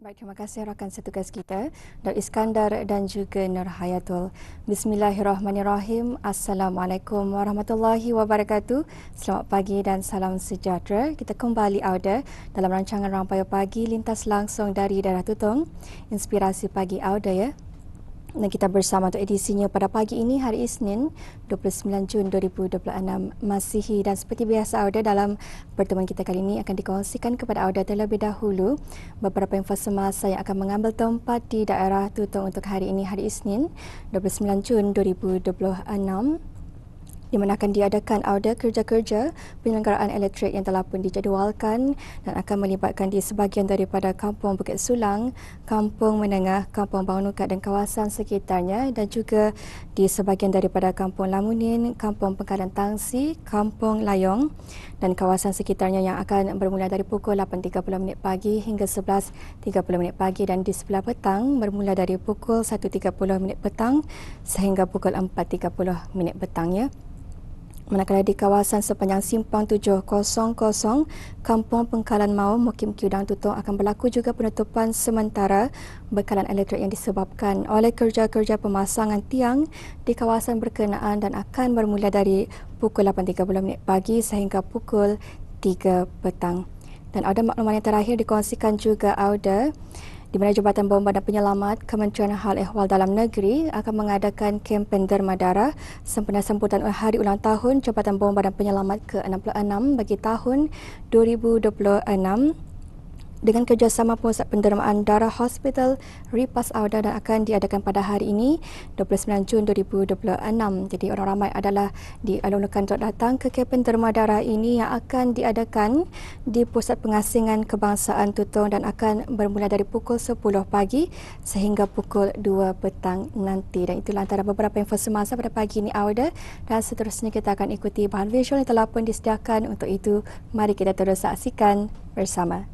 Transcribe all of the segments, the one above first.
Baik, terima kasih rakan setugas kita, Dr. Iskandar dan juga Nur Hayatul. Bismillahirrahmanirrahim. Assalamualaikum warahmatullahi wabarakatuh. Selamat pagi dan salam sejahtera. Kita kembali auda dalam rancangan Rampai Pagi lintas langsung dari Daerah Tutong. Inspirasi pagi auda ya. Dan kita bersama untuk edisinya pada pagi ini hari Isnin 29 Jun 2026 Masihi, dan seperti biasa Auda dalam pertemuan kita kali ini akan dikongsikan kepada Auda terlebih dahulu beberapa info semasa yang akan mengambil tempat di daerah Tutong untuk hari ini hari Isnin 29 Jun 2026, di mana akan diadakan auda kerja-kerja penyelenggaraan elektrik yang telah pun dijadualkan dan akan melibatkan di sebahagian daripada Kampung Bukit Sulang, Kampung Menengah, Kampung Baunukat dan kawasan sekitarnya, dan juga di sebahagian daripada Kampung Lamunin, Kampung Pengkalan Tangsi, Kampung Layong dan kawasan sekitarnya, yang akan bermula dari pukul 8.30 pagi hingga 11.30 pagi, dan di sebelah petang bermula dari pukul 1.30 petang sehingga pukul 4.30 petangnya. Manakala di kawasan sepanjang Simpang 700 Kampung Pengkalan Mau, Mukim Kiudang Tutong akan berlaku juga penutupan sementara bekalan elektrik yang disebabkan oleh kerja-kerja pemasangan tiang di kawasan berkenaan, dan akan bermula dari pukul 8.30 pagi sehingga pukul 3 petang. Dan Auda maklumat yang terakhir dikongsikan juga Auda, di mana Jabatan Bomba dan Penyelamat Kementerian Hal Ehwal Dalam Negeri akan mengadakan kempen derma darah sempena sambutan Hari Ulang Tahun Jabatan Bomba dan Penyelamat ke-66 bagi tahun 2026 dengan kerjasama Pusat Pendermaan Darah Hospital Ripas Auda, dan akan diadakan pada hari ini 29 Jun 2026. Jadi orang ramai adalah dialunkan untuk datang ke kempen derma darah ini yang akan diadakan di Pusat Pengasingan Kebangsaan Tutong, dan akan bermula dari pukul 10 pagi sehingga pukul 2 petang nanti. Dan itulah antara beberapa info semasa pada pagi ini Auda, dan seterusnya kita akan ikuti bahan visual yang telah pun disediakan. Untuk itu mari kita terus saksikan bersama.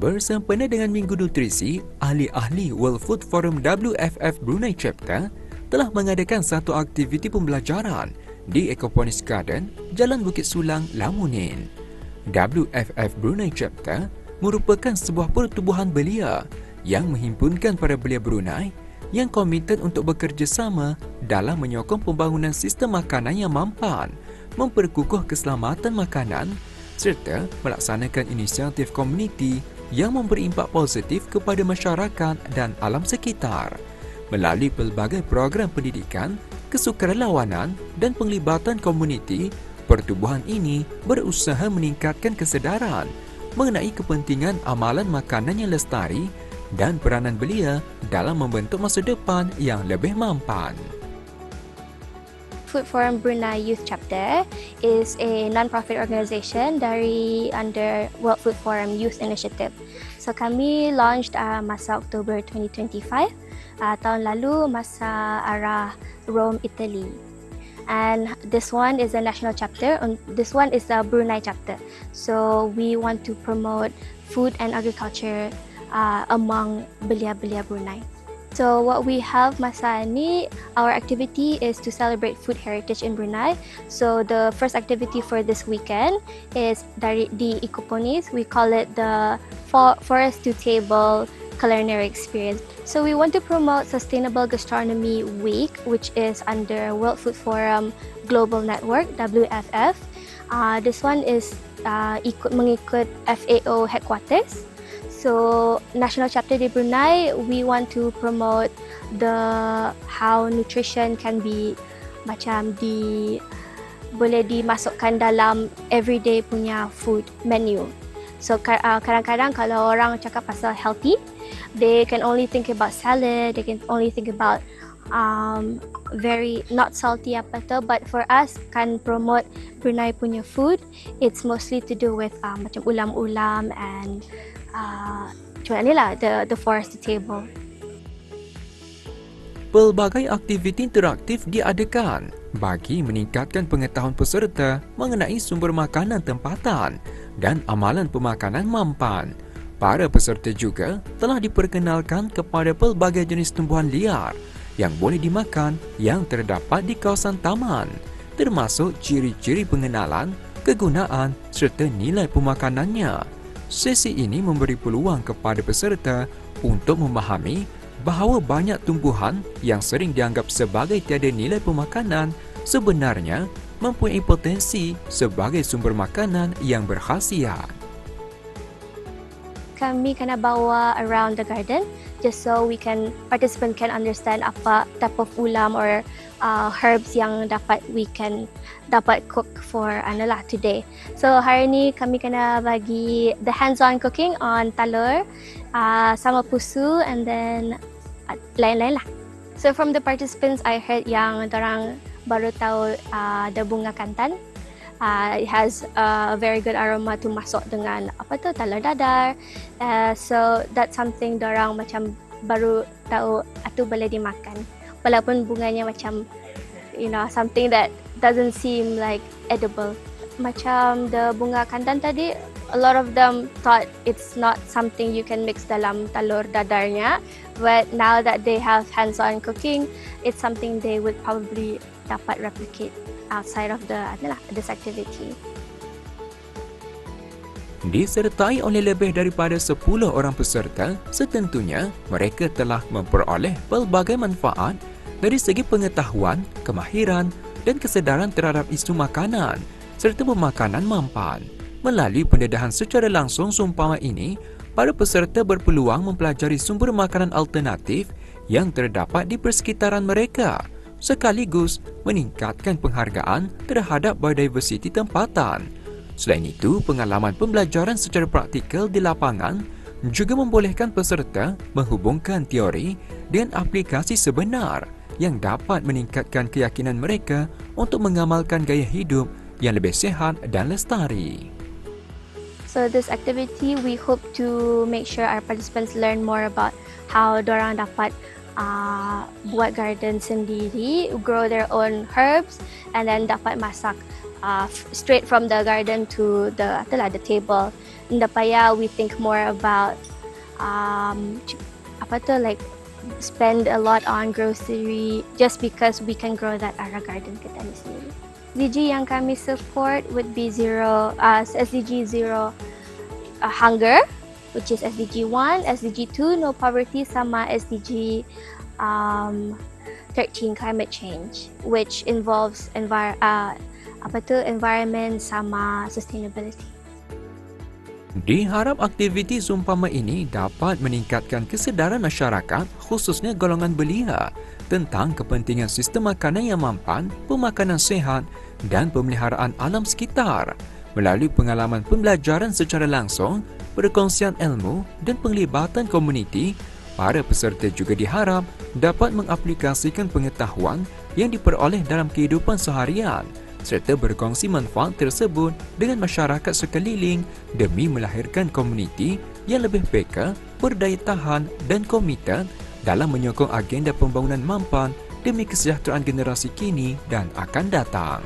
Bersempena dengan Minggu Nutrisi, ahli-ahli World Food Forum WFF Brunei Chapter telah mengadakan satu aktiviti pembelajaran di Ecoponis Garden, Jalan Bukit Sulang, Lamunin. WFF Brunei Chapter merupakan sebuah pertubuhan belia yang menghimpunkan para belia Brunei yang komited untuk bekerjasama dalam menyokong pembangunan sistem makanan yang mampan, memperkukuh keselamatan makanan serta melaksanakan inisiatif komuniti yang memberi impak positif kepada masyarakat dan alam sekitar. Melalui pelbagai program pendidikan, kesukarelawanan dan penglibatan komuniti, pertubuhan ini berusaha meningkatkan kesedaran mengenai kepentingan amalan makanan yang lestari dan peranan belia dalam membentuk masa depan yang lebih mampan. Food Forum Brunei Youth Chapter is a non-profit organisation dari under World Food Forum Youth Initiative. So kami launched masa Oktober 2025, tahun lalu masa arah Rome, Italy. And this one is a national chapter, and this one is a Brunei chapter. So we want to promote food and agriculture among belia-belia Brunei. So what we have masa ni, our activity is to celebrate food heritage in Brunei. So the first activity for this weekend is dari di Ecoponis. We call it the Forest to Table Culinary Experience. So we want to promote Sustainable Gastronomy Week, which is under World Food Forum Global Network (WFF). This one is mengikut FAO headquarters. So national chapter di Brunei, we want to promote how nutrition can be boleh dimasukkan dalam everyday punya food menu. So kadang-kadang kalau orang cakap pasal healthy, they can only think about salad, they can only think about very not salty apa tu, but for us kan promote Brunei punya food, it's mostly to do with macam ulam-ulam and macam ni lah, the forest to table. Pelbagai aktiviti interaktif diadakan bagi meningkatkan pengetahuan peserta mengenai sumber makanan tempatan dan amalan pemakanan mampan. Para peserta juga telah diperkenalkan kepada pelbagai jenis tumbuhan liar yang boleh dimakan yang terdapat di kawasan taman, termasuk ciri-ciri pengenalan, kegunaan serta nilai pemakanannya. Sesi ini memberi peluang kepada peserta untuk memahami bahawa banyak tumbuhan yang sering dianggap sebagai tiada nilai pemakanan sebenarnya mempunyai potensi sebagai sumber makanan yang berkhasiat. Kami kena bawa around the garden just so participant can understand apa type of ulam or herbs yang dapat cook for today. So hari ni kami kena bagi the hands-on cooking on talur, sama pusu and then lain-lain lah. So from the participants, I heard yang dorang baru tahu the bunga kantan. It has a very good aroma to masuk dengan talur dadar. So that's something dorang macam baru tahu itu boleh dimakan. Walaupun bunganya macam something that doesn't seem like edible. Macam the bunga kantan tadi, a lot of them thought it's not something you can mix dalam talur dadarnya, but now that they have hands-on cooking, it's something they would probably dapat replicate outside of this activity. Disertai oleh lebih daripada 10 orang peserta, setentunya mereka telah memperoleh pelbagai manfaat dari segi pengetahuan, kemahiran dan kesedaran terhadap isu makanan serta pemakanan mampan. Melalui pendedahan secara langsung seumpama ini, para peserta berpeluang mempelajari sumber makanan alternatif yang terdapat di persekitaran mereka, sekaligus meningkatkan penghargaan terhadap biodiversiti tempatan. Selain itu, pengalaman pembelajaran secara praktikal di lapangan juga membolehkan peserta menghubungkan teori dengan aplikasi sebenar yang dapat meningkatkan keyakinan mereka untuk mengamalkan gaya hidup yang lebih sihat dan lestari. So this activity, we hope to make sure our participants learn more about how dorang dapat buat garden sendiri, grow their own herbs, and then dapat masak straight from the garden to the table. Tidak payah we think more about spend a lot on grocery just because we can grow that area garden kita ni sendiri. SDG yang kami support would be SDG 0 hunger, which is SDG 1, SDG 2 no poverty, sama SDG 13 climate change, which involves environment sama sustainability. Diharap aktiviti seumpama ini dapat meningkatkan kesedaran masyarakat, khususnya golongan belia, tentang kepentingan sistem makanan yang mampan, pemakanan sihat dan pemeliharaan alam sekitar. Melalui pengalaman pembelajaran secara langsung, perkongsian ilmu dan penglibatan komuniti, para peserta juga diharap dapat mengaplikasikan pengetahuan yang diperoleh dalam kehidupan seharian serta berkongsi manfaat tersebut dengan masyarakat sekeliling demi melahirkan komuniti yang lebih peka, berdaya tahan dan komited dalam menyokong agenda pembangunan mampan demi kesejahteraan generasi kini dan akan datang.